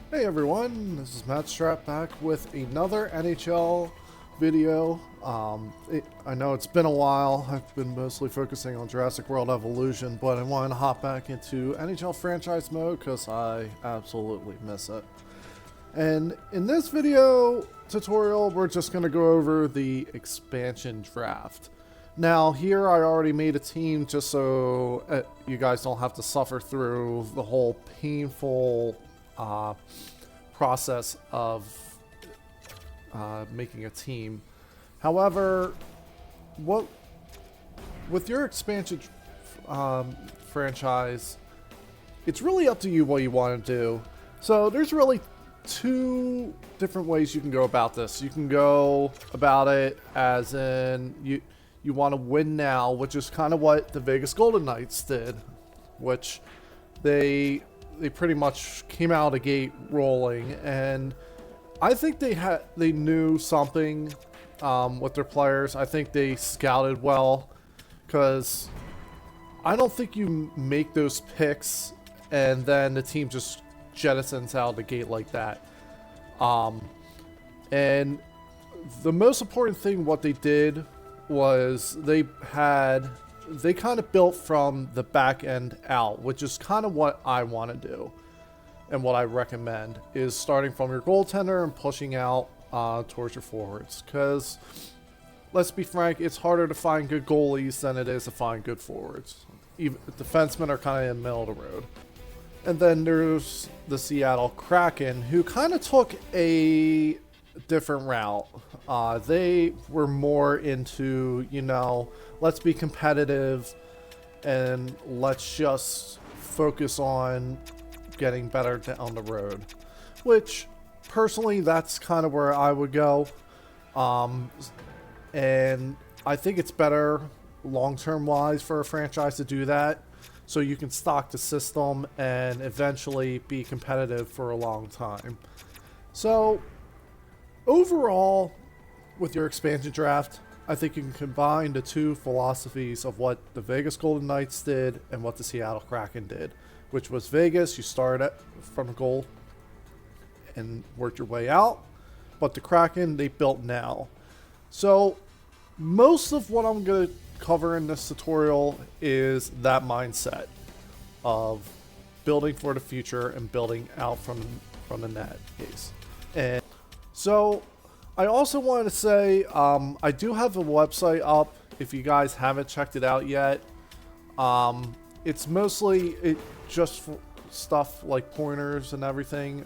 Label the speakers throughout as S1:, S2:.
S1: Hey everyone, this is Matt Strap back with another NHL video. I know it's been a while. I've been mostly focusing on Jurassic World Evolution, but I wanted to hop back into NHL franchise mode because I absolutely miss it. And in this video tutorial, we're just going to go over the expansion draft. Now here I already made a team just so you guys don't have to suffer through the whole painful process of making a team. However, with your expansion franchise, it's really up to you what you want to do. So there's really two different ways you can go about this. You can go about it as in you want to win now, which is kind of what the Vegas Golden Knights did, which they pretty much came out of the gate rolling, and I think they knew something with their players. I think they scouted well, because I don't think you make those picks and then the team just jettisons out of the gate like that. And the most important thing what they did was they kind of built from the back end out, which is kind of what I want to do and what I recommend, is starting from your goaltender and pushing out towards your forwards. Because let's be frank, it's harder to find good goalies than it is to find good forwards. Even defensemen are kind of in the middle of the road. And then there's the Seattle Kraken, who kind of took a different route. They were more into, let's be competitive and let's just focus on getting better down the road. Which, personally, that's kind of where I would go. And I think it's better long-term wise for a franchise to do that, so you can stock the system and eventually be competitive for a long time. So overall, with your expansion draft, I think you can combine the two philosophies of what the Vegas Golden Knights did and what the Seattle Kraken did, which was Vegas, you started from a goal and worked your way out, but the Kraken, they built now. So most of what I'm going to cover in this tutorial is that mindset of building for the future and building out from the net case. And so I also wanted to say I do have a website up if you guys haven't checked it out yet. It's mostly just stuff like pointers and everything,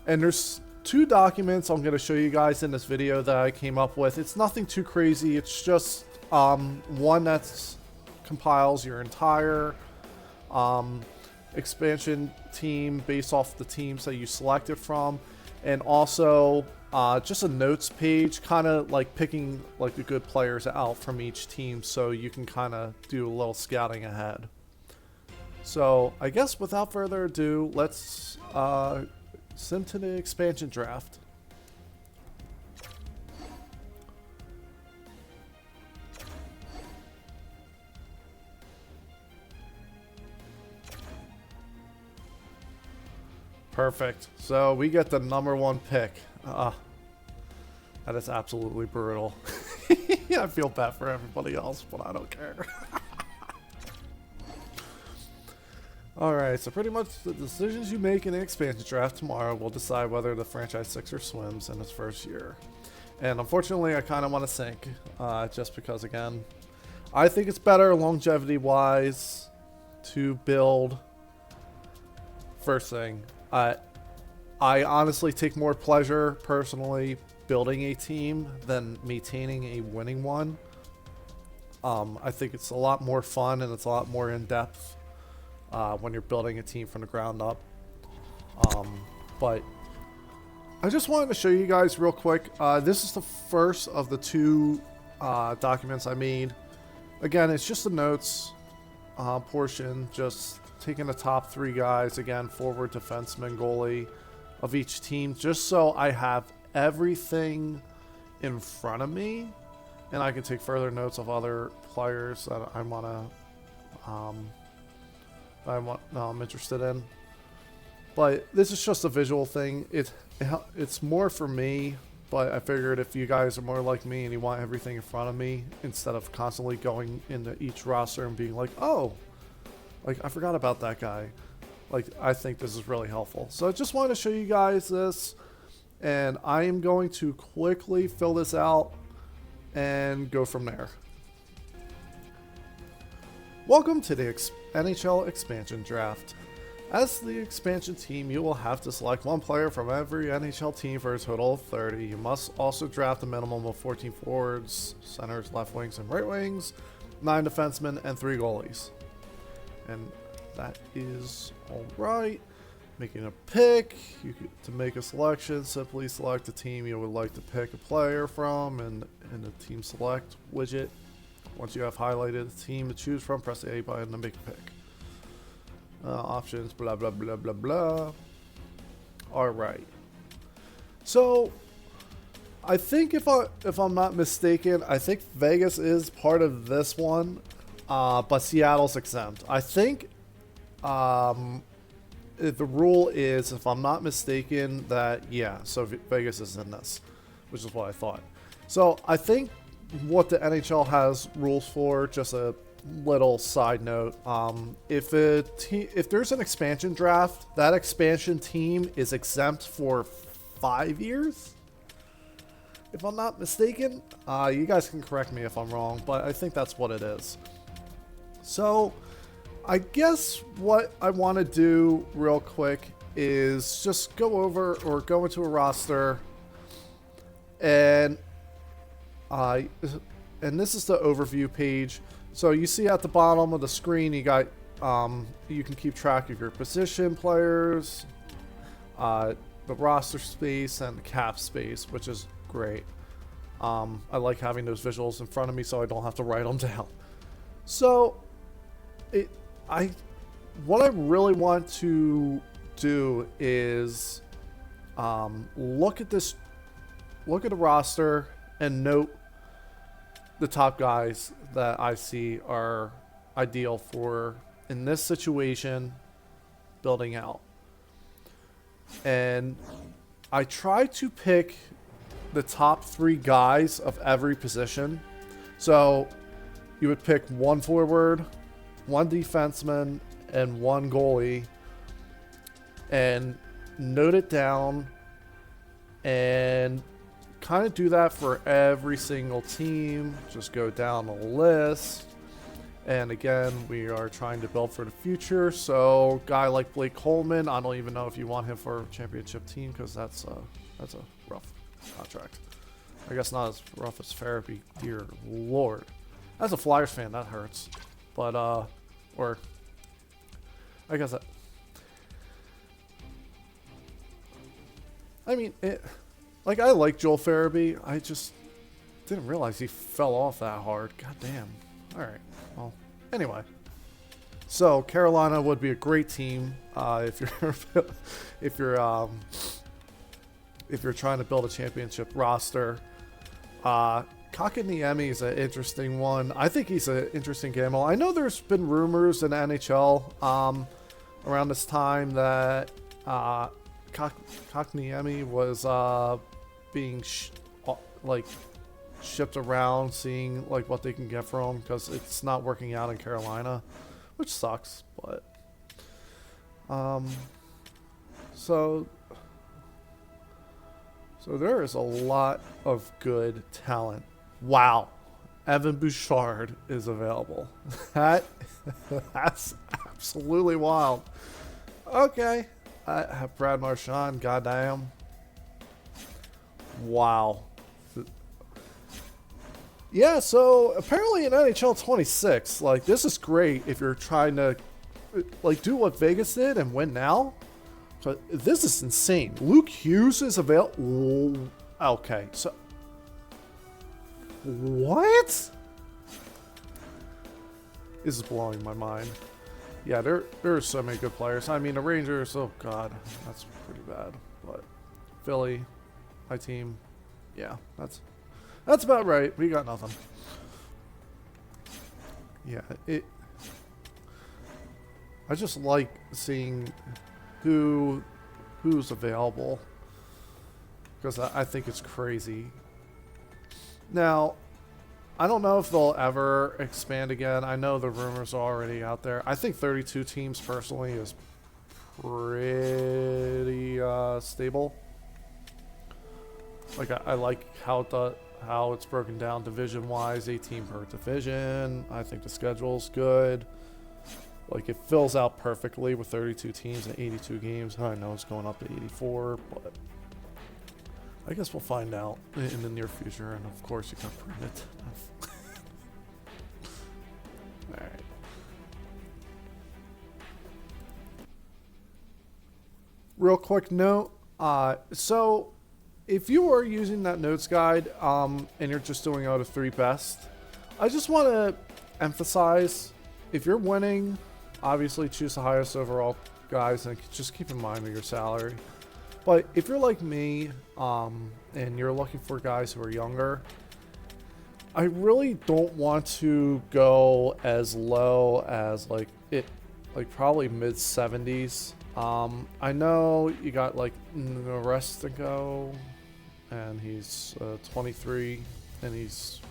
S1: and there's two documents I'm going to show you guys in this video that I came up with. It's nothing too crazy. It's just one that compiles your entire expansion team based off the teams that you selected from, and also just a notes page, kind of like picking like the good players out from each team, so you can kind of do a little scouting ahead. So I guess without further ado, let's sim to the expansion draft. Perfect. So we get the #1 pick. That is absolutely brutal. I feel bad for everybody else, but I don't care. Alright, so pretty much the decisions you make in the expansion draft tomorrow will decide whether the franchise sinks or swims in its first year. And unfortunately, I kind of want to sink, just because, again, I think it's better longevity-wise to build. First thing, I honestly take more pleasure, personally, building a team than maintaining a winning one. I think it's a lot more fun and it's a lot more in-depth when you're building a team from the ground up. But I just wanted to show you guys real quick. This is the first of the two documents I made. Again, it's just the notes portion, just taking the top 3 guys, again, forward, defenseman, goalie of each team, just so I have everything in front of me and I can take further notes of other players that I'm interested in. But this is just a visual thing. It's more for me, but I figured if you guys are more like me and you want everything in front of me, instead of constantly going into each roster and being like, oh, like I forgot about that guy. Like, I think this is really helpful. So I just wanted to show you guys this, and I am going to quickly fill this out and go from there. Welcome to the NHL expansion draft. As the expansion team, you will have to select one player from every NHL team for a total of 30. You must also draft a minimum of 14 forwards, centers, left wings, and right wings, 9 defensemen, and 3 goalies. And that is alright. Making a pick, to make a selection, simply select a team you would like to pick a player from and in the team select widget. Once you have highlighted the team to choose from, press the A button to make a pick. Options, blah, blah, blah, blah, blah. Alright. So, I think if I'm not mistaken, I think Vegas is part of this one, but Seattle's exempt. I think the rule is, if I'm not mistaken, that, yeah, so Vegas is in this, which is what I thought. So, I think what the NHL has rules for, just a little side note, if there's an expansion draft, that expansion team is exempt for 5 years, if I'm not mistaken. You guys can correct me if I'm wrong, but I think that's what it is. So I guess what I want to do real quick is just go over or go into a roster, and this is the overview page. So you see at the bottom of the screen, you got you can keep track of your position players, the roster space, and the cap space, which is great. I like having those visuals in front of me so I don't have to write them down. So what I really want to do is look at the roster and note the top guys that I see are ideal for, in this situation, building out. And I try to pick the top 3 guys of every position. So you would pick 1 forward, 1 defenseman, and 1 goalie, and note it down and kind of do that for every single team. Just go down the list, and again, we are trying to build for the future. So guy like Blake Coleman, I don't even know if you want him for a championship team, because that's a rough contract. I guess not as rough as Farabee. Dear Lord, as a Flyers fan, that hurts. But or I guess that, I mean it. Like, I like Joel Farabee. I just didn't realize he fell off that hard. God damn. Alright. Well, anyway. So, Carolina would be a great team if you're trying to build a championship roster. Kotkaniemi is an interesting one. I think he's an interesting gamble. I know there's been rumors in the NHL around this time that Kotkaniemi was being shipped around, seeing like what they can get from him, because it's not working out in Carolina, which sucks. But so there is a lot of good talent. Wow, Evan Bouchard is available. That's absolutely wild. Okay, I have Brad Marchand. Goddamn. Wow. Yeah, so apparently in NHL 26, like, this is great if you're trying to like do what Vegas did and win now. But this is insane. Luke Hughes is available. Okay, so what? This is blowing my mind. Yeah, there are so many good players. I mean, the Rangers, oh god, that's pretty bad. But Philly, my team, yeah, that's about right. We got nothing. Yeah, I just like seeing who's available, because I think it's crazy. Now, I don't know if they'll ever expand again. I know the rumors are already out there. I think 32 teams personally is pretty stable. Like I like how it's broken down division wise, 18 per division. I think the schedule's good. Like it fills out perfectly with 32 teams and 82 games. I know it's going up to 84, but I guess we'll find out in the near future. And of course, you can print it. All right. Real quick note. So if you are using that notes guide and you're just doing out of 3 best, I just want to emphasize, if you're winning, obviously choose the highest overall guys and just keep in mind of your salary. But if you're like me and you're looking for guys who are younger, I really don't want to go as low as like probably mid 70s. I know you got like Norestenko, and he's 23, and he's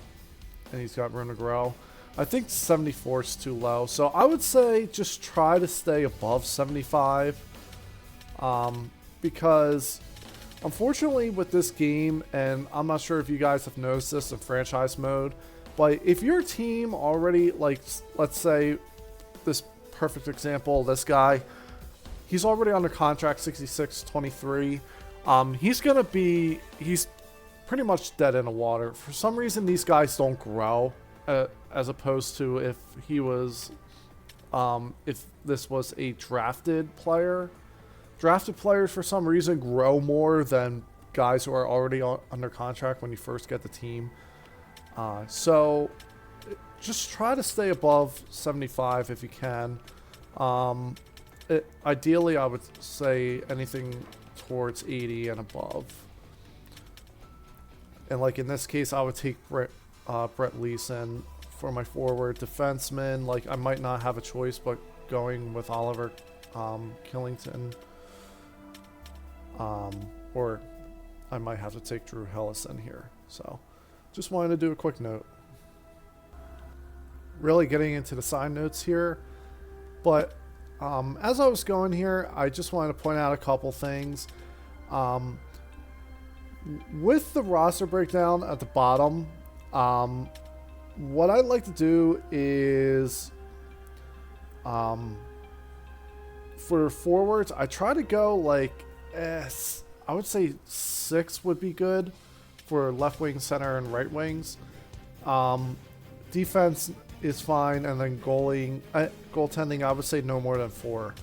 S1: got room to grow. I think 74 is too low, so I would say just try to stay above 75, because unfortunately with this game, and I'm not sure if you guys have noticed this in franchise mode, but if your team already, like, let's say this perfect example, this guy, he's already under contract, 66-23. He's pretty much dead in the water. For some reason, these guys don't grow, as opposed to if he was, if this was a drafted player. Drafted players, for some reason, grow more than guys who are already under contract when you first get the team. So just try to stay above 75 if you can. Ideally, I would say anything towards 80 and above. And like in this case, I would take Brett Leeson for my forward defenseman. Like I might not have a choice, but going with Oliver Killington. Or I might have to take Drew Hellison here. So just wanted to do a quick note. Really getting into the side notes here. But as I was going here, I just wanted to point out a couple things. With the roster breakdown at the bottom, what I'd like to do is, for forwards, I try to go like, I would say 6 would be good for left wing, center, and right wings. Defense is fine, and then goaltending, I would say no more than 4.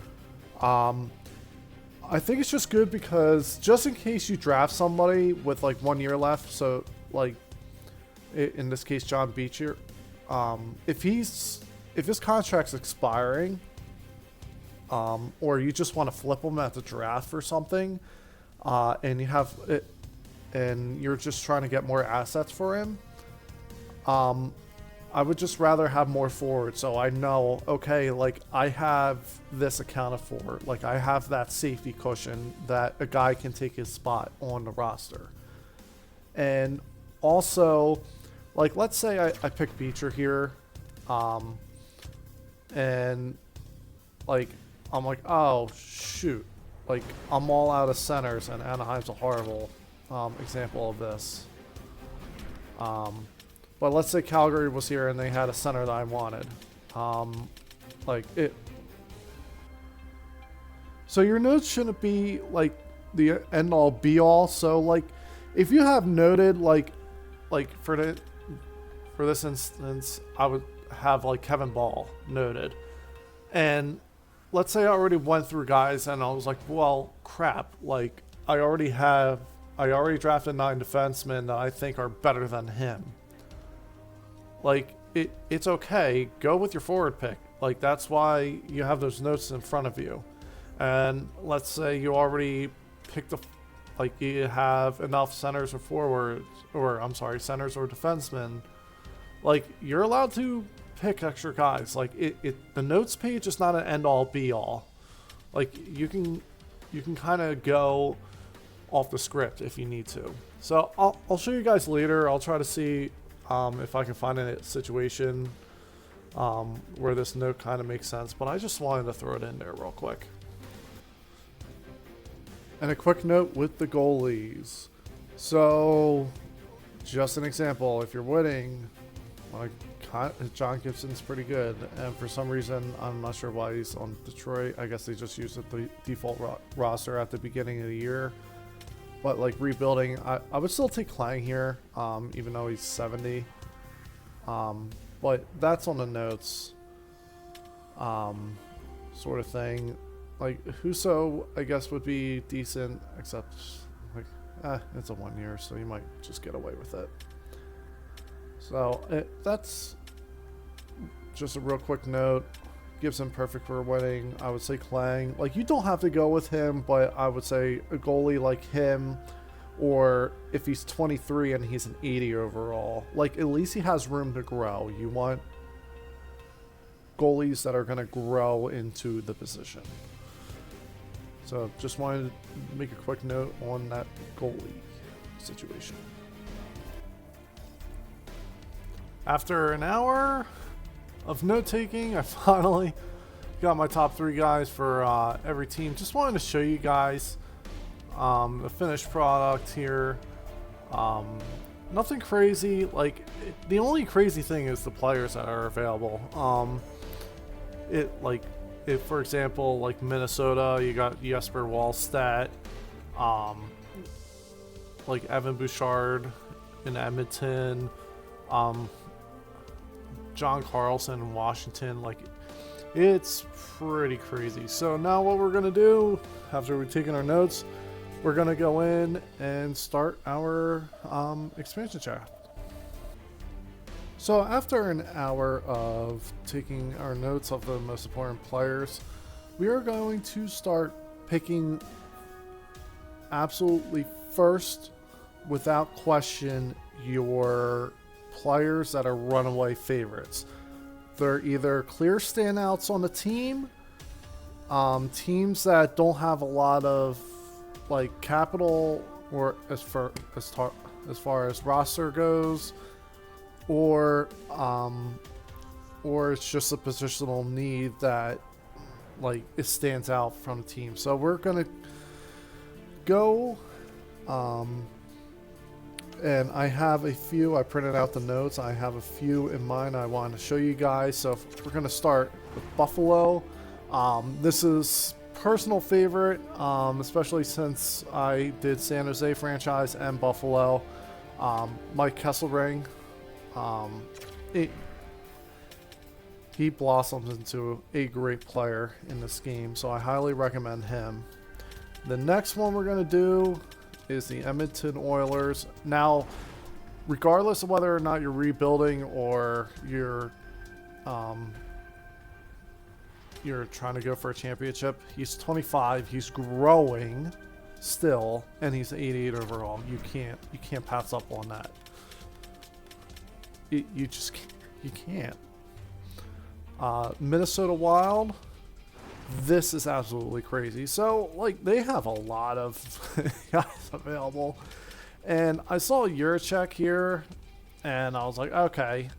S1: I think it's just good because just in case you draft somebody with like 1 year left, so like in this case John Beecher, if his contract's expiring, or you just want to flip him at the draft for something, and you have it, and you're just trying to get more assets for him, I would just rather have more forward, so I know, okay, like I have this accounted for, like I have that safety cushion that a guy can take his spot on the roster. And also, like let's say I pick Beecher here, and like I'm like, oh shoot, like I'm all out of centers, and Anaheim's a horrible example of this. But let's say Calgary was here and they had a center that I wanted. Like it. So your notes shouldn't be like the end all be all. So like if you have noted like for this instance, I would have like Kevin Ball noted. And let's say I already went through guys and I was like, well, crap, like I already drafted 9 defensemen that I think are better than him. Like, it's okay. Go with your forward pick. Like, that's why you have those notes in front of you. And let's say you already picked like you have enough centers or forwards, or I'm sorry, centers or defensemen. Like, you're allowed to pick extra guys. Like, the notes page is not an end-all, be-all. Like, you can you can kind of go off the script if you need to. So I'll show you guys later. I'll try to see if I can find a situation where this note kind of makes sense, but I just wanted to throw it in there real quick. And a quick note with the goalies. So just an example, if you're winning, like John Gibson's pretty good, and for some reason I'm not sure why he's on Detroit. I guess they just used the default roster at the beginning of the year. But like rebuilding, I would still take Klang here, even though he's 70. But that's on the notes, sort of thing. Like Husso, I guess would be decent, except like it's a 1 year, so you might just get away with it. So that's just a real quick note. Gibson perfect for winning. I would say Klang. Like, you don't have to go with him, but I would say a goalie like him, or if he's 23 and he's an 80 overall, like at least he has room to grow. You want goalies that are going to grow into the position. So just wanted to make a quick note on that goalie situation. After an hour of note taking, I finally got my top 3 guys for every team. Just wanted to show you guys the finished product here. Nothing crazy. Like, the only crazy thing is the players that are available. If for example, like Minnesota, you got Jesper Wallstedt, like Evan Bouchard in Edmonton, John Carlson in Washington. Like, it's pretty crazy. So now what we're gonna do, after we've taken our notes, we're gonna go in and start our expansion draft. So after an hour of taking our notes of the most important players, we are going to start picking absolutely first, without question, your players that are runaway favorites. They're either clear standouts on the team, teams that don't have a lot of like capital, or as far as roster goes, or it's just a positional need that like it stands out from the team. So we're gonna go, and I have a few. I printed out the notes. I have a few in mind I want to show you guys. So we're gonna start with Buffalo. This is personal favorite, especially since I did San Jose franchise and Buffalo. Mike Kesselring. He blossoms into a great player in this game, so I highly recommend him. The next one we're going to do is the Edmonton Oilers. Now, regardless of whether or not you're rebuilding or you're trying to go for a championship, he's 25, he's growing still, and he's 88 overall. You can't pass up on that. You can't. Minnesota Wild, this is absolutely crazy. So, like, they have a lot of guys available. And I saw Juracek here, and I was like, okay,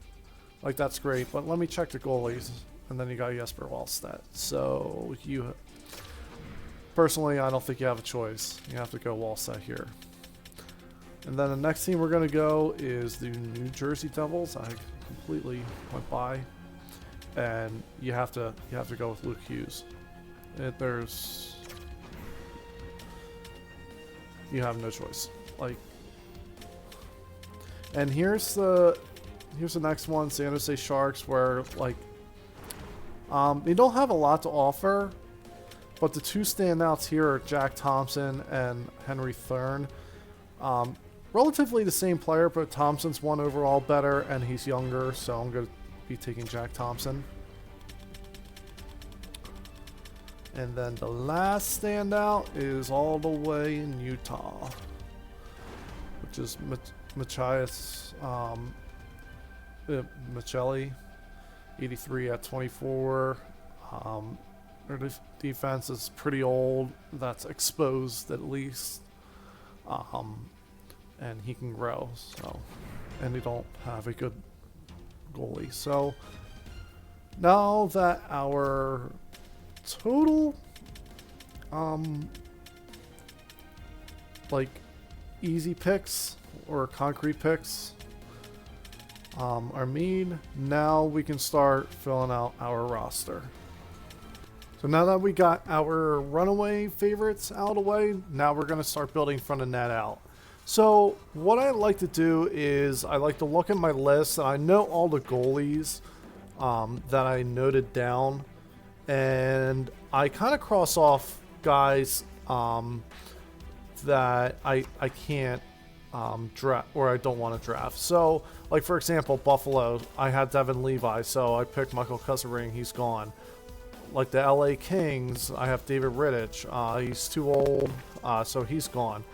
S1: like, that's great. But let me check the goalies. And then you got Jesper Wallstedt. So, personally, I don't think you have a choice. You have to go Wallstedt here. And then the next team we're going to go is the New Jersey Devils. I completely went by. And you have to go with Luke Hughes. You have no choice. Like, and here's the next one, San Jose Sharks, where like they don't have a lot to offer, but the two standouts here are Jack Thompson and Henry Thurn. Relatively the same player, but Thompson's 1 overall better, and he's younger, so I'm going to be taking Jack Thompson. And then the last standout is all the way in Utah, which is Machias Machelli, 83 at 24. Their defense is pretty old. That's exposed at least. And he can grow. So, and they don't have a good goalie. So now that our total, like easy picks or concrete picks, are made, now we can start filling out our roster. So now that we got our runaway favorites out of the way, now we're going to start building from the net out. So what I like to do is I like to look at my list, and I know all the goalies that I noted down, and I kind of cross off guys that I can't draft, or I don't want to draft. So like for example, Buffalo, I had Devin Levi, so I picked Michael Kuzzering, he's gone. Like the LA Kings, I have David Rittich. He's too old, so he's gone.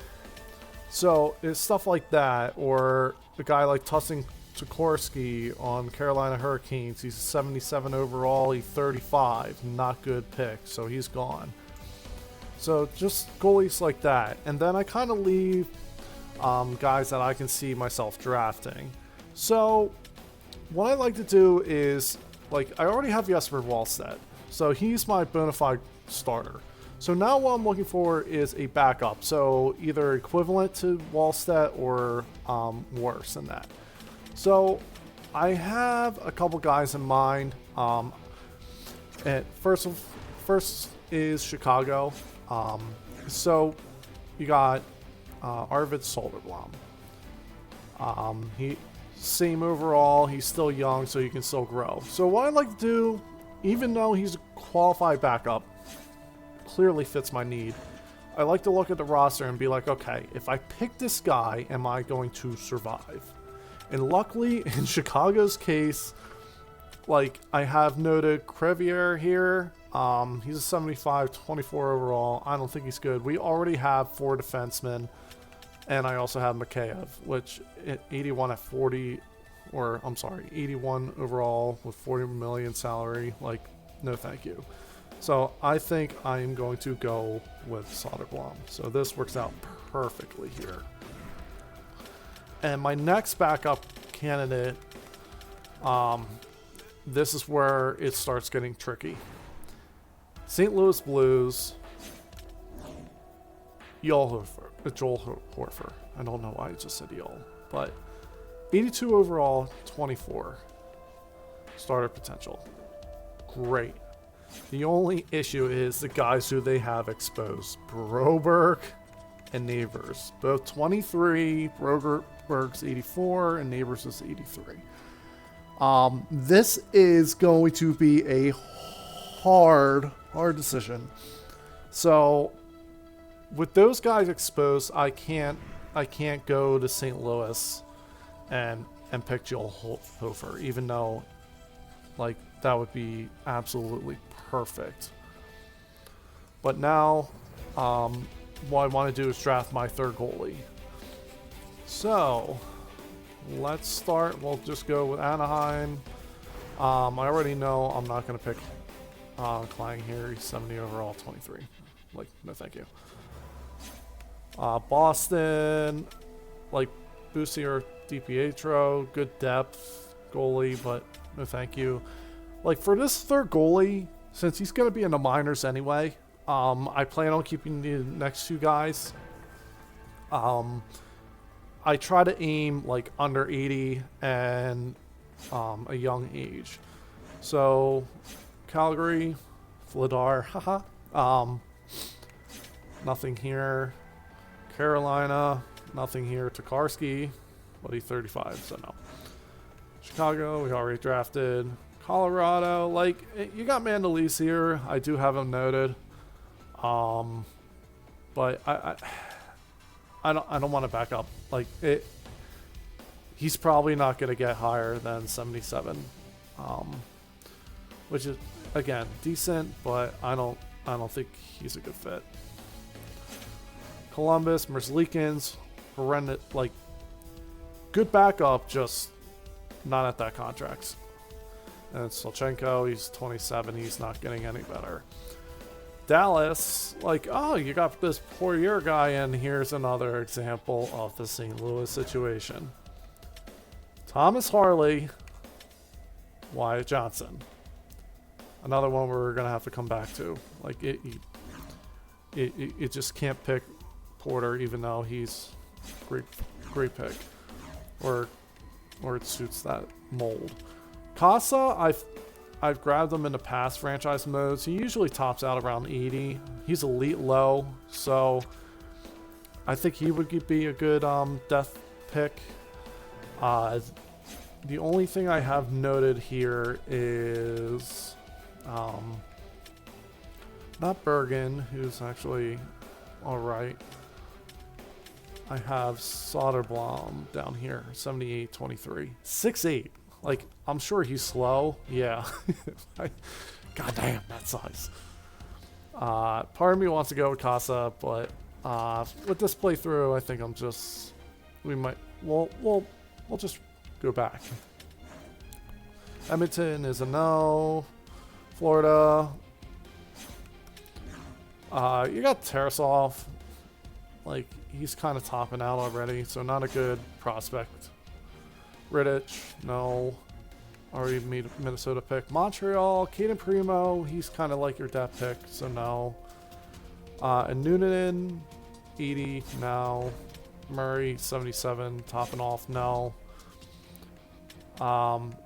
S1: So it's stuff like that, or a guy like Tussin Sikorsky on Carolina Hurricanes. He's 77 overall. He's 35, not good pick, so he's gone. So just goalies like that, and then I kind of leave guys that I can see myself drafting. So what I like to do is, like, I already have Jesper Wallstedt. So he's my bona fide starter. So now what I'm looking for is a backup. So either equivalent to Wallstedt or worse than that. So I have a couple guys in mind. And first is Chicago. So you got Arvid Soderblom. He same overall. He's still young, so he can still grow. So what I like to do, even though he's a qualified backup, clearly fits my need, I like to look at the roster and be like, okay, if I pick this guy, am I going to survive? And luckily, in Chicago's case, like, I have noted Crevier here. He's a 75, 24 overall. I don't think he's good. We already have 4 defensemen, and I also have Mikheyev, which at 81 at 40, or I'm sorry, 81 overall with 40 million salary. Like, no thank you. So I think I am going to go with Soderblom. So this works out perfectly here. And my next backup candidate, this is where it starts getting tricky. St. Louis Blues, Joel Horfer. I don't know why I just said Joel, but 82 overall, 24 starter potential. Great. The only issue is the guys who they have exposed. Broberg and Neighbors. Both 23. Broberg's 84 and Neighbors is 83. This is going to be a hard decision. So with those guys exposed, I can't go to St. Louis and pick Joel Hofer, even though, like, that would be absolutely perfect. But now, what I want to do is draft my third goalie. So, let's start. We'll just go with Anaheim. I already know I'm not going to pick Klang here. He's 70 overall, 23. Like, no thank you. Boston, like, Bussier DiPietro, good depth goalie, but no thank you. Like, for this third goalie, since he's going to be in the minors anyway, I plan on keeping the next 2 guys. I try to aim, like, under 80 and a young age. So, Calgary, Vladar, haha. Nothing here. Carolina, nothing here. Tokarski, but he's 35, so no. Chicago, we already drafted. Colorado, like, you got Mandalise here. I do have him noted. But I don't want to back up. Like, he's probably not going to get higher than 77. Which is, again, decent, but I don't think he's a good fit. Columbus, Merzlikins, horrendous, like, good backup, just not at that contract. And Solchenko, he's 27, he's not getting any better. Dallas, like, oh, you got this Poirier guy, and here's another example of the St. Louis situation. Thomas Harley, Wyatt Johnson. Another one we're going to have to come back to. Like, it just can't pick Porter, even though he's great pick. Or it suits that mold. Casa, I've grabbed him in the past franchise modes. He usually tops out around 80. He's elite low, so I think he would be a good death pick. The only thing I have noted here is not Bergen, who's actually alright. I have Soderblom down here, 78-23. 6'8". Like, I'm sure he's slow. Yeah. God damn, that size. Part of me wants to go with Casa, but with this playthrough, I think we'll just go back. Edmonton is a no. Florida. You got Tarasov. Like, he's kind of topping out already, so not a good prospect. Rittich, no. Already made a Minnesota pick. Montreal, Caden Primo, he's kind of like your depth pick, so no. And Noonan, 80, no. Murray, 77, topping off, no.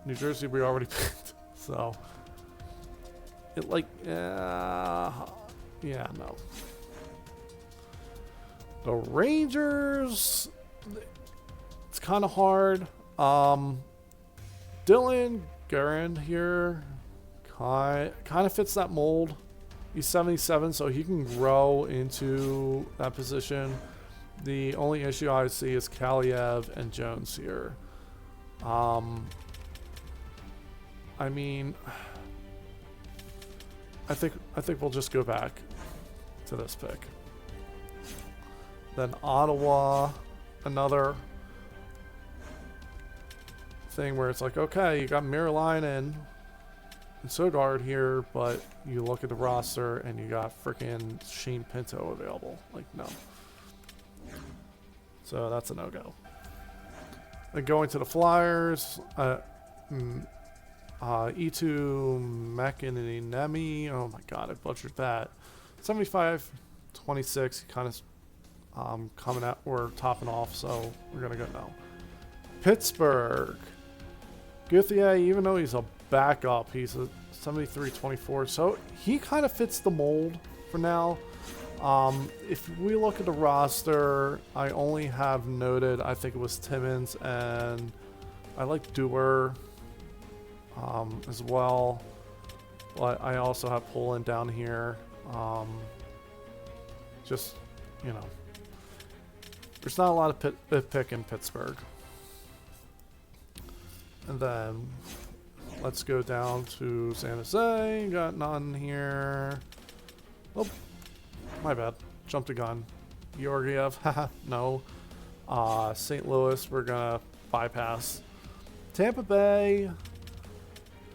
S1: New Jersey, we already picked, so. Yeah, no. The Rangers, it's kind of hard. Dylan Guerin here kind of fits that mold. He's 77, so he can grow into that position. The only issue I see is Kaliev and Jones here. I mean, I think we'll just go back to this pick. Then Ottawa, another thing where it's like, okay, you got Miralainen and Sogard here, but you look at the roster and you got freaking Shane Pinto available. Like, no. So that's a no-go. Then going to the Flyers, E2 Mekinenemi. Oh my god, I butchered that. 75-26, kind of coming out or topping off, so we're gonna go no. Pittsburgh. Guthier, even though he's a backup, he's a 73-24, so he kind of fits the mold for now. If we look at the roster, I only have noted, I think it was Timmins, and I like Dewar as well, but I also have Poland down here. Just, you know, there's not a lot of pick in Pittsburgh. And then let's go down to San Jose. Got none here. Oh, my bad. Jumped a gun. Georgiev, haha, no. St. Louis, we're gonna bypass. Tampa Bay,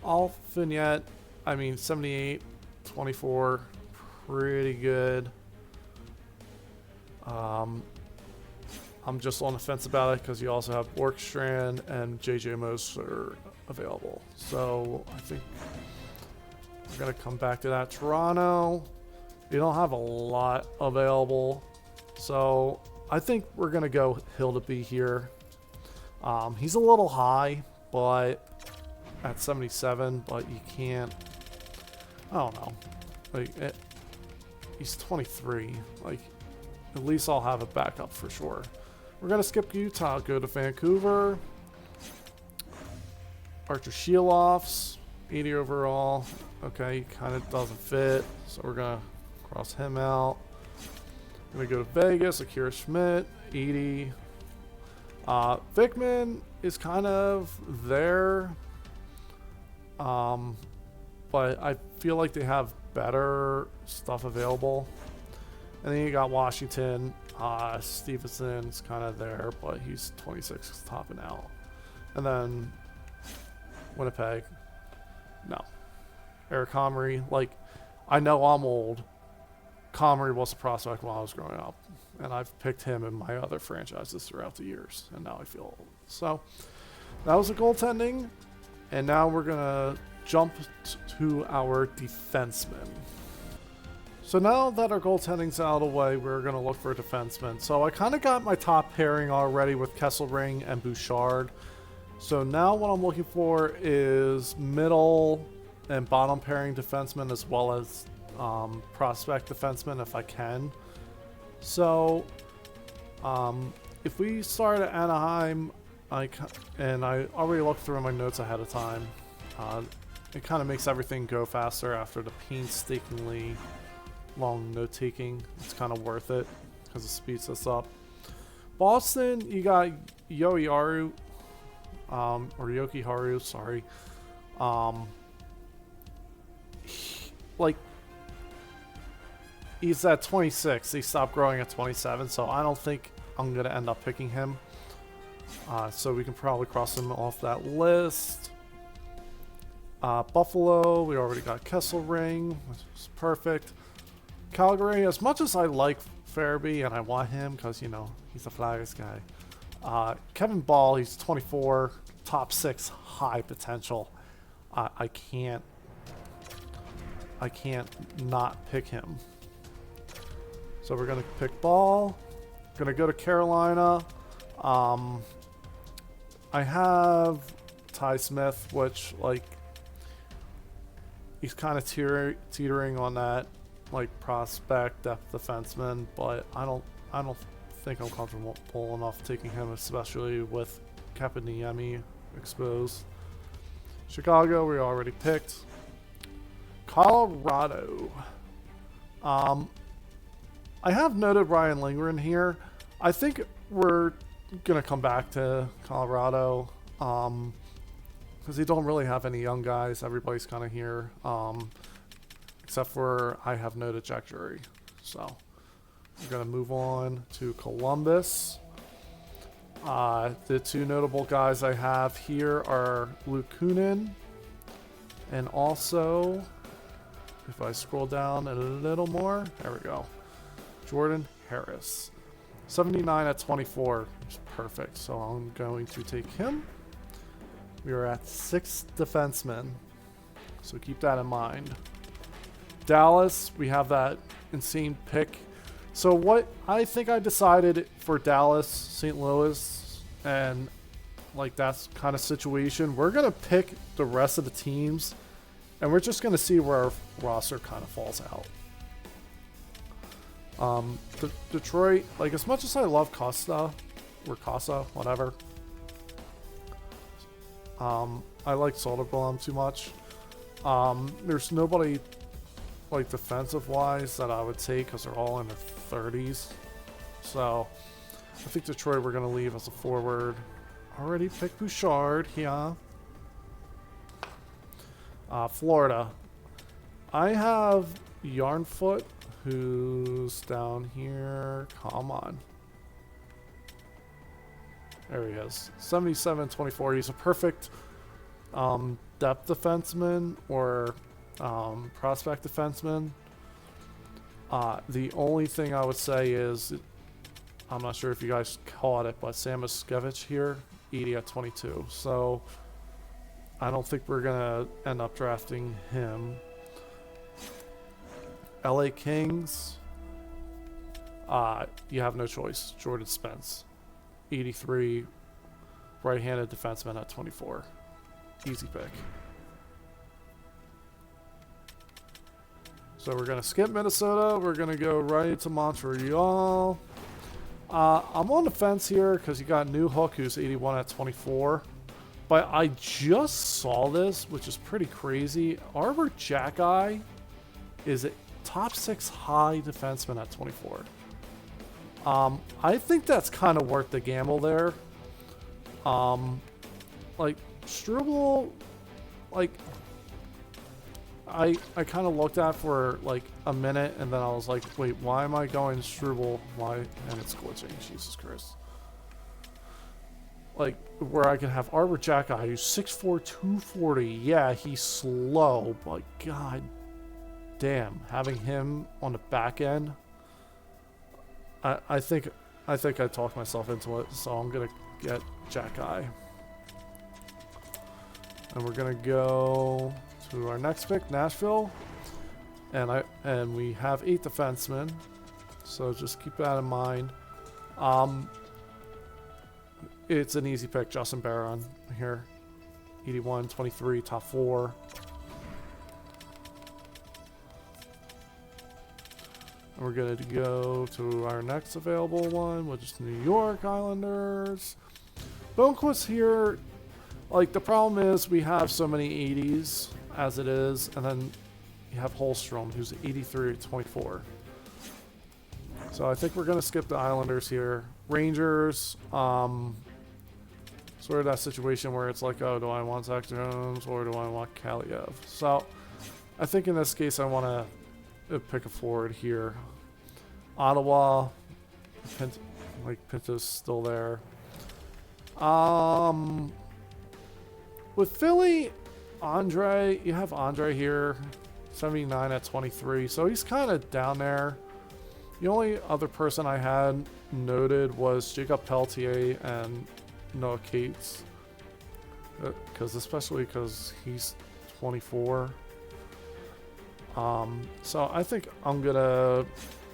S1: Alfinet, I mean 78-24, pretty good. I'm just on the fence about it because you also have Borkstrand and JJ Moser available. So I think we're going to come back to that. Toronto, you don't have a lot available. So I think we're going to go Hildeby here. He's a little high, but at 77, but you can't, I don't know. Like he's 23. Like, at least I'll have a backup for sure. We're going to skip Utah, go to Vancouver. Archer Shieloffs, 80 overall. Okay, he kind of doesn't fit, so we're going to cross him out. We're going to go to Vegas, Akira Schmidt, 80. Vickman is kind of there, but I feel like they have better stuff available. And then you got Washington. Stevenson's kind of there, but he's 26, topping out. And then Winnipeg, no. Eric Comrie, like, I know I'm old, Comrie was a prospect while I was growing up, and I've picked him in my other franchises throughout the years, and now I feel old. So that was the goaltending, and now we're gonna jump to our defensemen. So now that our goaltending's out of the way, we're gonna look for a defenseman. So I kind of got my top pairing already with Kesselring and Bouchard. So now what I'm looking for is middle and bottom pairing defensemen, as well as prospect defensemen if I can. So if we start at Anaheim, I already looked through my notes ahead of time. It kind of makes everything go faster after the painstakingly long note taking. It's kind of worth it because it speeds us up. Boston, you got Yoiharu, or Yokiharu, sorry. He's at 26. He stopped growing at 27, so I don't think I'm going to end up picking him. So we can probably cross him off that list. Buffalo, we already got Kesselring, which is perfect. Calgary, as much as I like Farabee and I want him because, you know, he's a Flyers guy. Kevin Ball, he's 24, top 6, high potential. I can't not pick him. So we're going to pick Ball. Going to go to Carolina. I have Ty Smith, which, like, he's kind of teetering on that, like, prospect depth defenseman, but I don't think I'm comfortable enough taking him, especially with Kapaniemi exposed. Chicago, we already picked. Colorado. I have noted Ryan Lindgren here. I think we're gonna come back to Colorado because they don't really have any young guys. Everybody's kind of here, except for I have noted Jack Drury. So we're gonna move on to Columbus. The two notable guys I have here are Luke Kunin, and also, if I scroll down a little more, there we go, Jordan Harris. 79 at 24 is perfect, so I'm going to take him. We are at 6 defensemen, so keep that in mind. Dallas, we have that insane pick. So what I think I decided for Dallas, St. Louis, and like that kind of situation, we're going to pick the rest of the teams, and we're just going to see where our roster kind of falls out. Detroit, like, as much as I love Costa, or Casa, whatever, I like Soderblom too much. There's nobody, like, defensive-wise that I would take because they're all in their 30s. So, I think Detroit we're going to leave as a forward. Already picked Bouchard, yeah. Florida. I have Yarnfoot, who's down here. Come on. There he is. 77-24. He's a perfect depth defenseman or prospect defenseman. The only thing I would say is, I'm not sure if you guys caught it, but Sam Muskevich here, 80 at 22. So I don't think we're going to end up drafting him. LA Kings, you have no choice. Jordan Spence, 83, right-handed defenseman at 24. Easy pick. So we're going to skip Minnesota. We're going to go right to Montreal. I'm on the fence here because you got New Hook, who's 81 at 24. But I just saw this, which is pretty crazy. Arbor Jackeye is a top 6 high defenseman at 24. I think that's kind of worth the gamble there. Like, Struble, like, I kind of looked at for like a minute, and then I was like, wait, why am I going Struble? Why? And it's glitching. Jesus Christ. Like, where I can have Arbor Jackeye, who's 6'4", 240. Yeah, he's slow, but god damn, having him on the back end, I think I talked myself into it, so I'm gonna get Jack Eye. And we're gonna go to our next pick, Nashville. And we have 8 defensemen, so just keep that in mind. It's an easy pick, Justin Barron here. 81, 23, top 4. And we're going to go to our next available one, which is New York Islanders. Bonequist here, like, the problem is we have so many 80s as it is, and then you have Holstrom, who's 83 at 24. So I think we're going to skip the Islanders here. Rangers, sort of that situation where it's like, oh, do I want Zach Jones or do I want Kaliev? So I think in this case I want to pick a forward here. Ottawa, Pinto's still there. With Philly, Andre, you have Andre here, 79 at 23, so he's kind of down there. The only other person I had noted was Jacob Pelletier and Noah Cates, especially because he's 24. So I think I'm gonna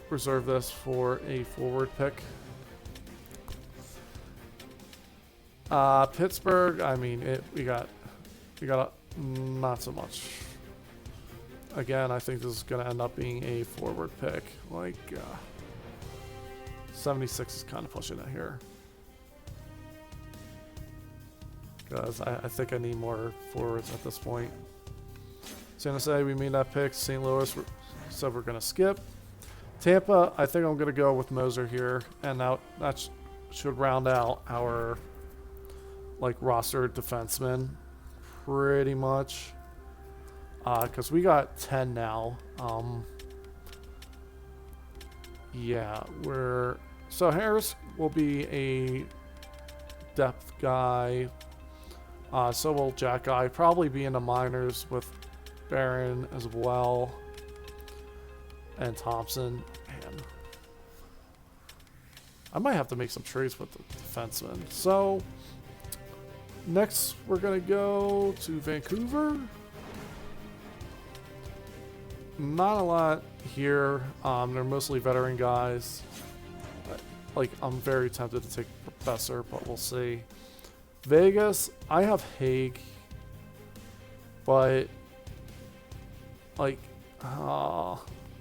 S1: reserve this for a forward pick. Pittsburgh, I mean, we got not so much. Again, I think this is gonna end up being a forward pick. Like 76 is kind of pushing it here. Because I think I need more forwards at this point. San Jose, we made that pick. St. Louis said we're going to skip. Tampa, I think I'm going to go with Moser here. And that should round out our roster defensemen pretty much. Because we got 10 now. Yeah, so Harris will be a depth guy. So will Jack Eye. Probably be in the minors with Barron as well. And Thompson. Man. I might have to make some trades with the defensemen. So, next we're going to go to Vancouver. Not a lot here. They're mostly veteran guys. I'm very tempted to take Professor, but we'll see. Vegas, I have Haig, but it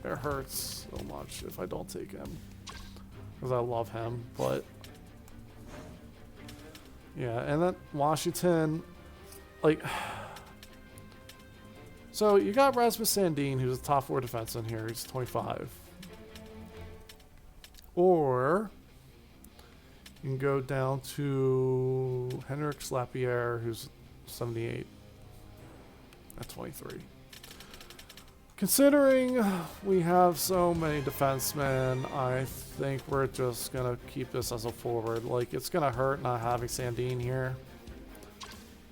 S1: hurts so much if I don't take him because I love him. But yeah, and then Washington, so you got Rasmus Sandin, who's a top 4 defenseman here. He's 25, or you can go down to Henrik Slapierre, who's 78 at 23. Considering we have so many defensemen, I think we're just going to keep this as a forward. It's going to hurt not having Sandin here,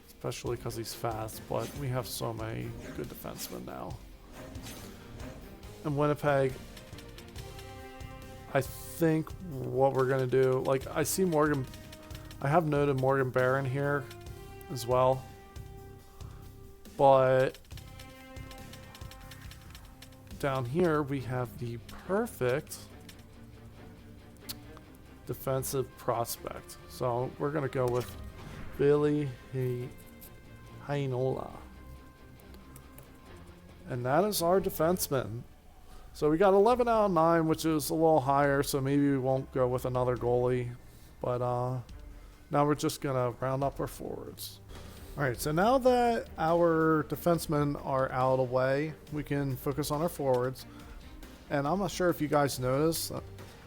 S1: especially because he's fast, but we have so many good defensemen now. And Winnipeg, I think what we're going to do, I see Morgan, I have noted Morgan Barron here as well, but down here we have the perfect defensive prospect. So we're going to go with Billy Heinola. And that is our defenseman. So we got 11 out of 9, which is a little higher, so maybe we won't go with another goalie. But now we're just going to round up our forwards. Alright, so now that our defensemen are out of the way, we can focus on our forwards. And I'm not sure if you guys noticed,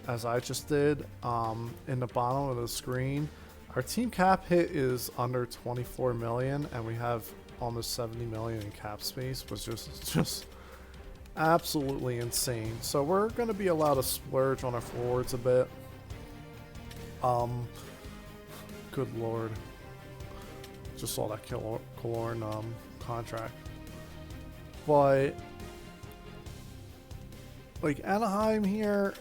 S1: as I just did, in the bottom of the screen, our team cap hit is under 24 million, and we have almost 70 million in cap space, which is just absolutely insane. So we're going to be allowed to splurge on our forwards a bit. Good lord. Just saw that Killorn contract. But like Anaheim here,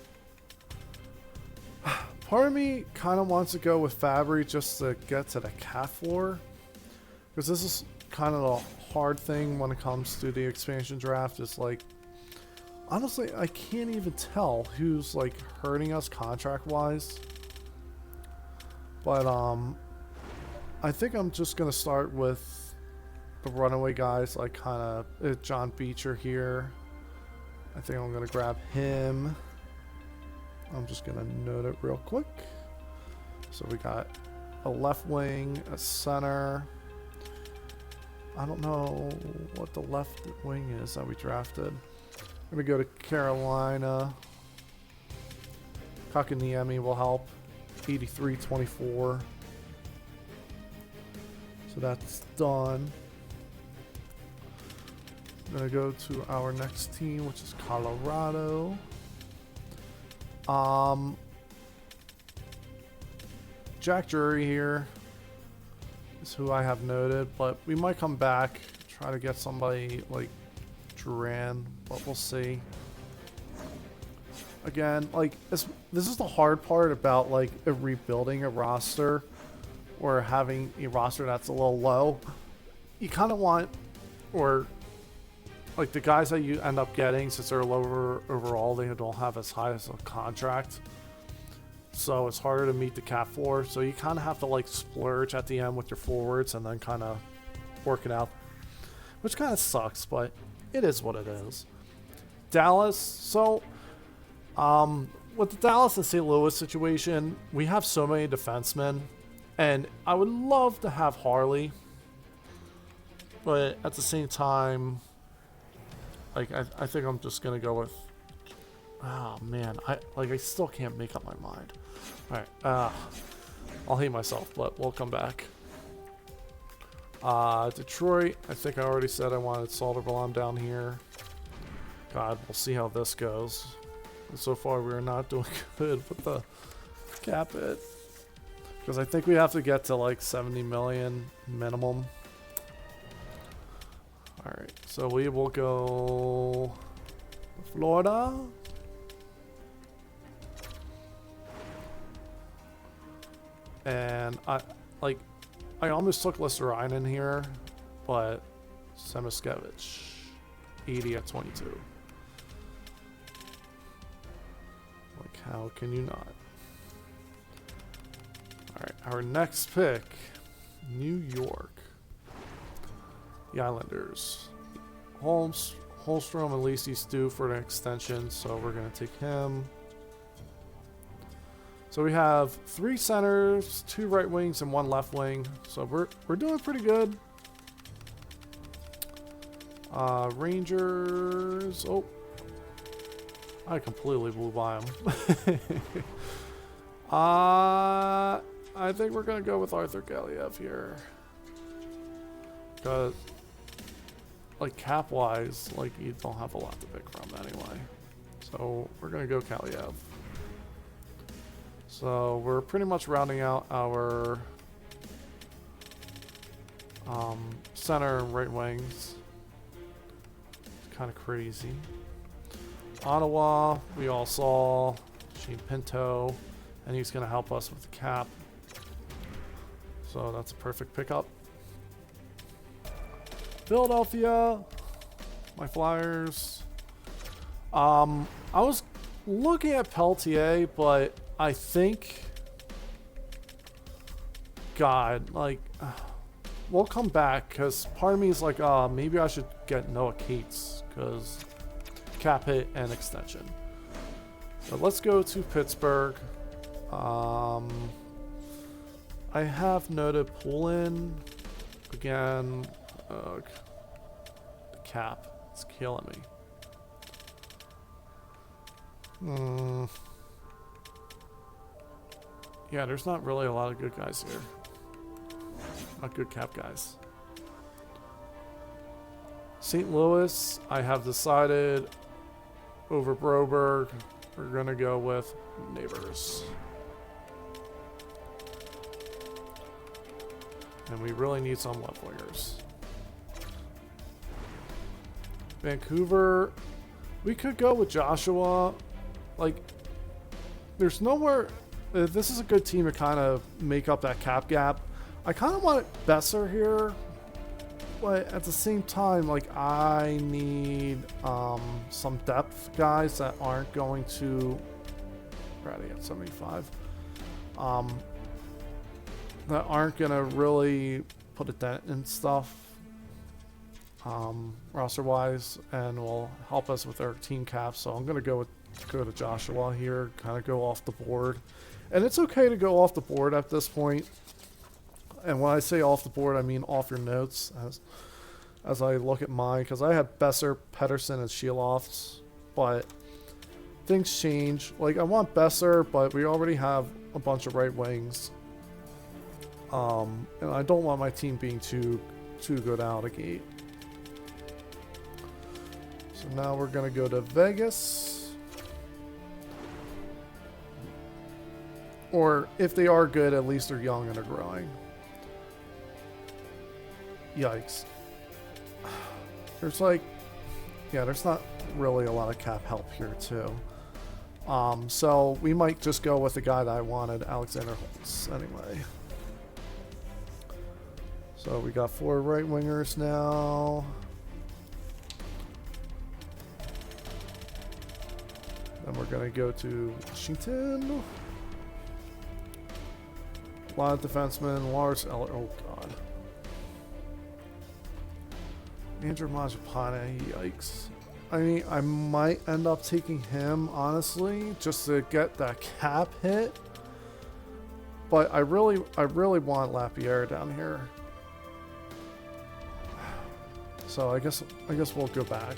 S1: part of me kind of wants to go with Fabry just to get to the cat floor, because this is kind of the hard thing when it comes to the expansion draft. Is like, honestly, I can't even tell who's like hurting us contract wise. But I think I'm just gonna start with the runaway guys, like kind of John Beecher here. I think I'm gonna grab him. I'm just gonna note it real quick. So we got a left wing, a center. I don't know what the left wing is that we drafted. I'm gonna go to Carolina. Kakaniemi will help. 83-24. So that's done. I'm gonna go to our next team, which is Colorado. Jack Drury here is who I have noted, but we might come back, try to get somebody like Duran, but we'll see. Again, like this is the hard part about like rebuilding a roster or having a roster that's a little low. You kind of want, or like the guys that you end up getting, since they're lower overall, they don't have as high as a contract. So it's harder to meet the cap floor. So you kind of have to like splurge at the end with your forwards and then kind of work it out, which kind of sucks, but it is what it is. Dallas, so with the Dallas and St. Louis situation, we have so many defensemen, and I would love to have Harley, but at the same time, like I think I'm just gonna go with. Oh man, I still can't make up my mind. All right, I'll hate myself, but we'll come back. Detroit, I think I already said I wanted Soderblom down here. God, we'll see how this goes. So far, we are not doing good with the cap hit, because I think we have to get to like 70 million minimum. All right, so we will go Florida. And I almost took Lesterainen here, but Semiskevich, 80-22. Like, how can you not? Alright, our next pick, New York. The Islanders. Holmstrom and Lacey's due for an extension, so we're going to take him. So we have 3 centers, 2 right wings, and 1 left wing. So we're doing pretty good. Rangers. Oh, I completely blew by them. I think we're gonna go with Arthur Galiev here, because like cap wise, like you don't have a lot to pick from anyway. So we're gonna go Galiev. So we're pretty much rounding out our center and right wings. It's kind of crazy. Ottawa, we all saw Shane Pinto, and he's going to help us with the cap. So that's a perfect pickup. Philadelphia, my Flyers. I was looking at Peltier, but I think, God, like, we'll come back, because part of me is like, maybe I should get Noah Cates, because cap hit and extension. But let's go to Pittsburgh. I have noted Poulin. Again, the cap, it's killing me. Yeah, there's not really a lot of good guys here. Not good cap guys. St. Louis, I have decided over Broberg, we're going to go with Neighbors. And we really need some left wingers. Vancouver, We could go with Joshua. Like, there's nowhere. This is a good team to kind of make up that cap gap. I kind of want Besser here, but at the same time, like, I need some depth guys that aren't going to. Ready at 75. That aren't gonna really put a dent in stuff, roster wise, and will help us with our team cap. So I'm gonna go to Joshua here, kind of go off the board, and it's okay to go off the board at this point. And when I say off the board, I mean off your notes as I look at mine, because I had Besser, Pedersen, and Shielofs, but things change. Like, I want Besser, but we already have a bunch of right wings. And I don't want my team being too good out of gate. So now we're gonna go to Vegas. Or if they are good, at least they're young and are growing. Yikes. There's like, yeah, there's not really a lot of cap help here too. So we might just go with the guy that I wanted, Alexander Holtz, anyway. So we got 4 right wingers now. Then we're going to go to Washington. A lot of defensemen. Lars Eller. Oh, God. Andrew Majapane. Yikes. I mean, I might end up taking him, honestly, just to get that cap hit. But I really want Lapierre down here. So I guess we'll go back.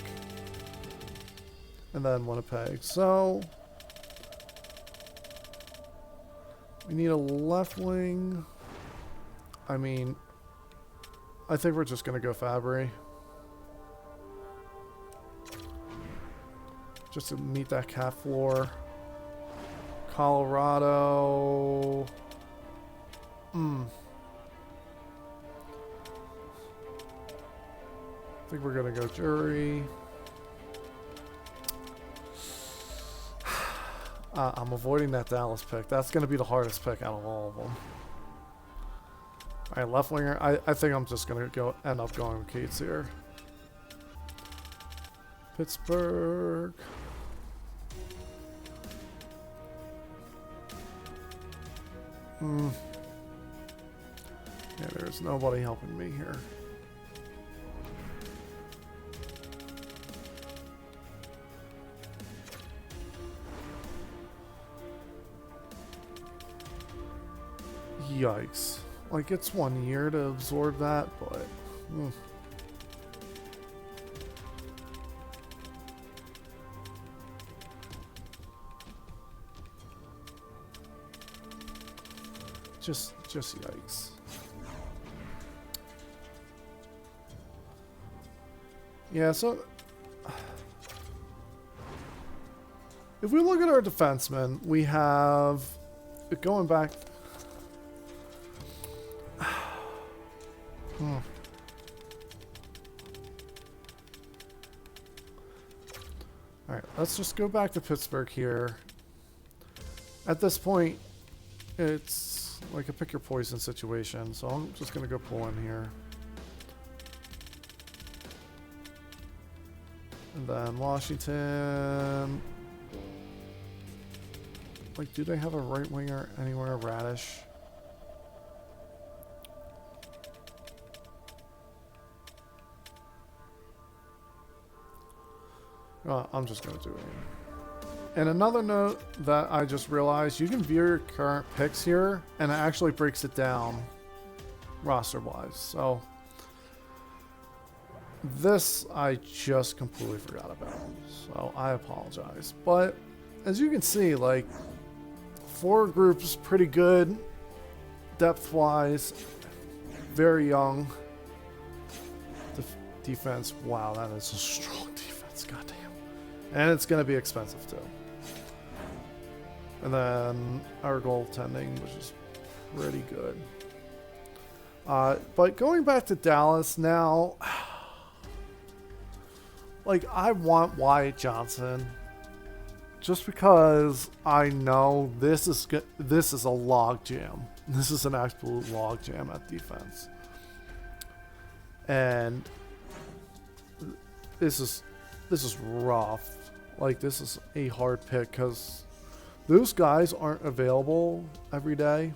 S1: And then Winnipeg. So we need a left wing. I mean, I think we're just gonna go Fabry. Just to meet that cap floor. Colorado. I think we're gonna go Jury. I'm avoiding that Dallas pick. That's gonna be the hardest pick out of all of them. Alright, left winger. I think I'm just gonna end up going with Cates here. Pittsburgh. Yeah, there's nobody helping me here. Yikes. Like, it's 1 year to absorb that, but... Just yikes. Yeah, so... If we look at our defensemen, we have... Going back... Alright, let's just go back to Pittsburgh here. At this point, it's like a pick your poison situation, so I'm just going to go pull in here. And then Washington. Like, do they have a right winger anywhere? Radish. I'm just going to do it. And another note that I just realized, you can view your current picks here, and it actually breaks it down roster-wise. So this I just completely forgot about, so I apologize. But as you can see, like, 4 groups pretty good depth-wise, very young. Defense, wow, that is a strong defense, goddamn. And it's going to be expensive too. And then our goaltending, which is pretty good. But going back to Dallas now, like, I want Wyatt Johnson just because I know this is a log jam. This is an absolute log jam at defense, and this is rough. Like, this is a hard pick because those guys aren't available every day.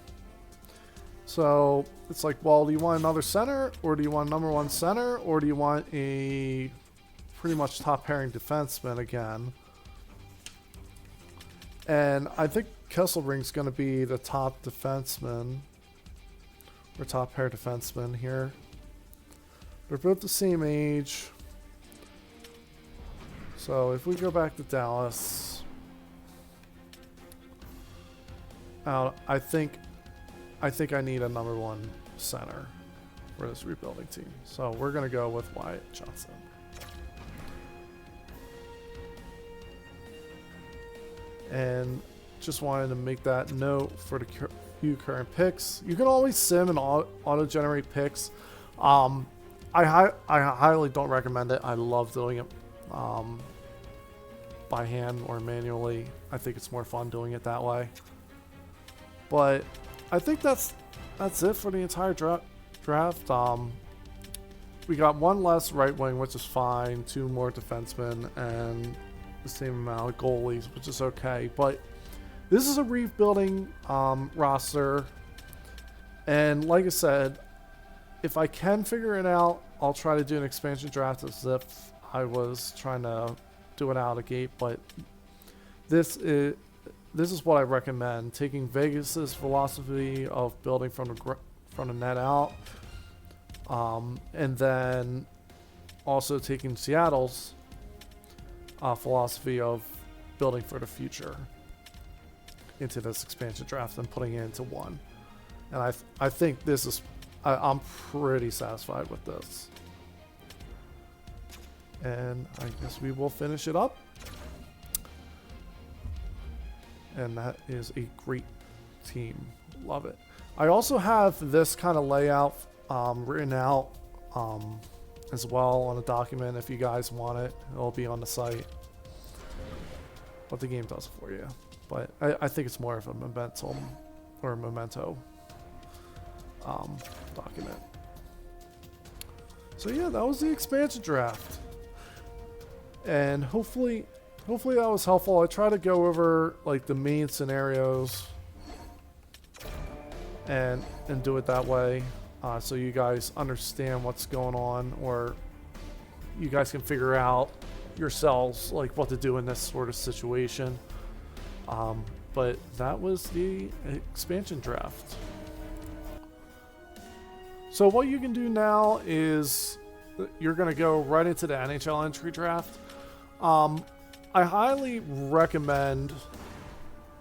S1: So it's like, well, do you want another center, or do you want number one center, or do you want a pretty much top pairing defenseman again? And I think Kesselring's going to be the top defenseman, or top pair defenseman here. They're both the same age. So if we go back to Dallas, I think I need a number one center for this rebuilding team. So we're going to go with Wyatt Johnson. And just wanted to make that note for the few current picks. You can always sim and auto-generate picks. I highly don't recommend it. I love doing it by hand or manually. I think it's more fun doing it that way. But I think that's it for the entire draft. We got one less right wing, which is fine. Two more defensemen and the same amount of goalies, which is okay. But this is a rebuilding roster, and like I said, if I can figure it out, I'll try to do an expansion draft as if I was trying to do it out of the gate. But this is what I recommend: taking Vegas's philosophy of building from the net out, and then also taking Seattle's philosophy of building for the future into this expansion draft and putting it into one. And I think this is, I'm pretty satisfied with this. And I guess we will finish it up. And that is a great team. Love it. I also have this kind of layout written out as well on a document. If you guys want it, it'll be on the site. What the game does for you. But I think it's more of a memento document. So yeah, that was the expansion draft. And hopefully that was helpful. I try to go over like the main scenarios and do it that way, so you guys understand what's going on, or you guys can figure out yourselves like what to do in this sort of situation. But that was the expansion draft. So what you can do now is you're going to go right into the NHL entry draft. I highly recommend,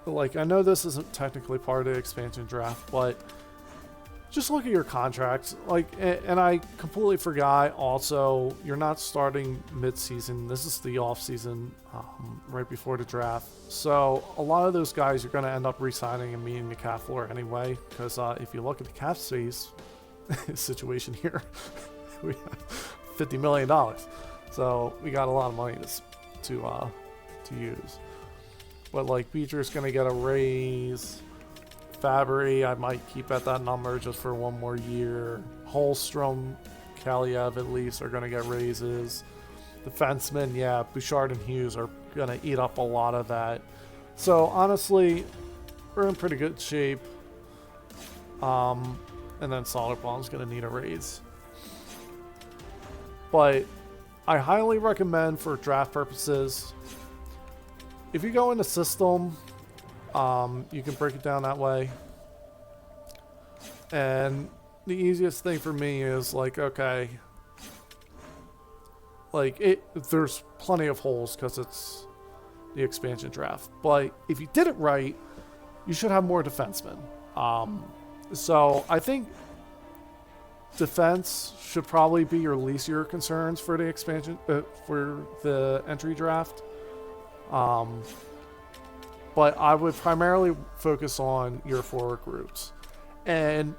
S1: like, I know this isn't technically part of the expansion draft, but just look at your contracts. Like, and I completely forgot also, you're not starting mid-season. This is the off-season, right before the draft. So a lot of those guys you're going to end up re-signing and meeting the cap floor anyway, because if you look at the cap space situation here, we have $50 million. So we got a lot of money to use. But like, Beecher's going to get a raise. Fabry, I might keep at that number just for one more year. Holmstrom, Kaliev at least are going to get raises. Defensemen, yeah, Bouchard and Hughes are going to eat up a lot of that. So honestly, we're in pretty good shape. And then Soderblom's going to need a raise. But I highly recommend, for draft purposes, if you go into system, you can break it down that way. And the easiest thing for me is like, okay, like there's plenty of holes because it's the expansion draft. But if you did it right, you should have more defensemen. So I think defense should probably be your least of your concerns for the expansion, for the entry draft. But I would primarily focus on your forward groups. And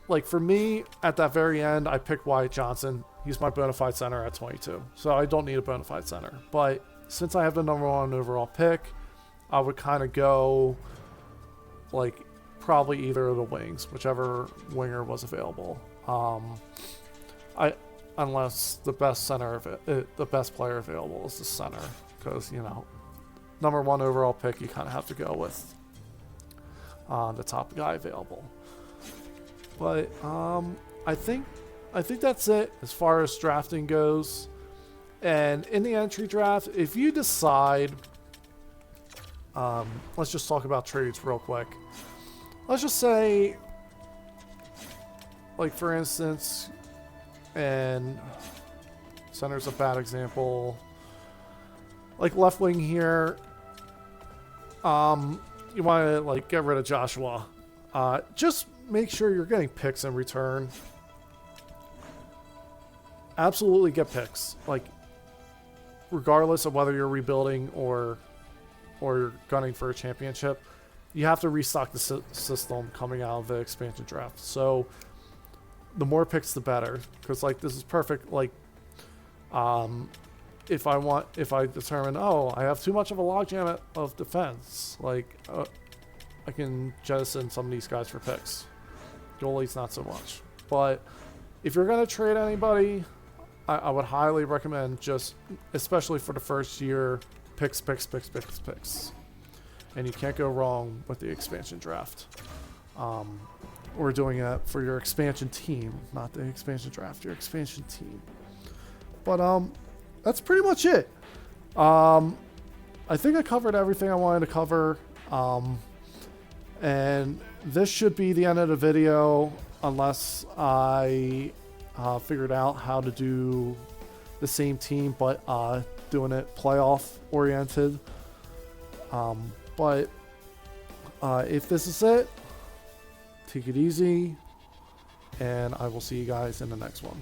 S1: like for me, at that very end, I picked Wyatt Johnson. He's my bona fide center at 22. So I don't need a bona fide center. But since I have the number 1 overall pick, I would kind of go like probably either of the wings, whichever winger was available. Unless the best the best player available is the center, because number 1 overall pick, you kind of have to go with the top guy available. But I think that's it as far as drafting goes. And in the entry draft, if you decide, let's just talk about trades real quick. Let's just say, like for instance, and center's a bad example, like left wing here, you want to like get rid of Joshua. Just make sure you're getting picks in return. Absolutely get picks, like regardless of whether you're rebuilding or you're gunning for a championship. You have to restock the system coming out of the expansion draft. So the more picks, the better. Because like this is perfect. Like, if I determine, oh, I have too much of a logjam of defense, like I can jettison some of these guys for picks. Goalies not so much. But if you're gonna trade anybody, I would highly recommend, just especially for the first year, picks. And you can't go wrong with the expansion draft. We're doing it for your expansion team, not the expansion draft, your expansion team. But that's pretty much it. I think I covered everything I wanted to cover. And this should be the end of the video, unless I figured out how to do the same team, but doing it playoff oriented. But if this is it, take it easy, and I will see you guys in the next one.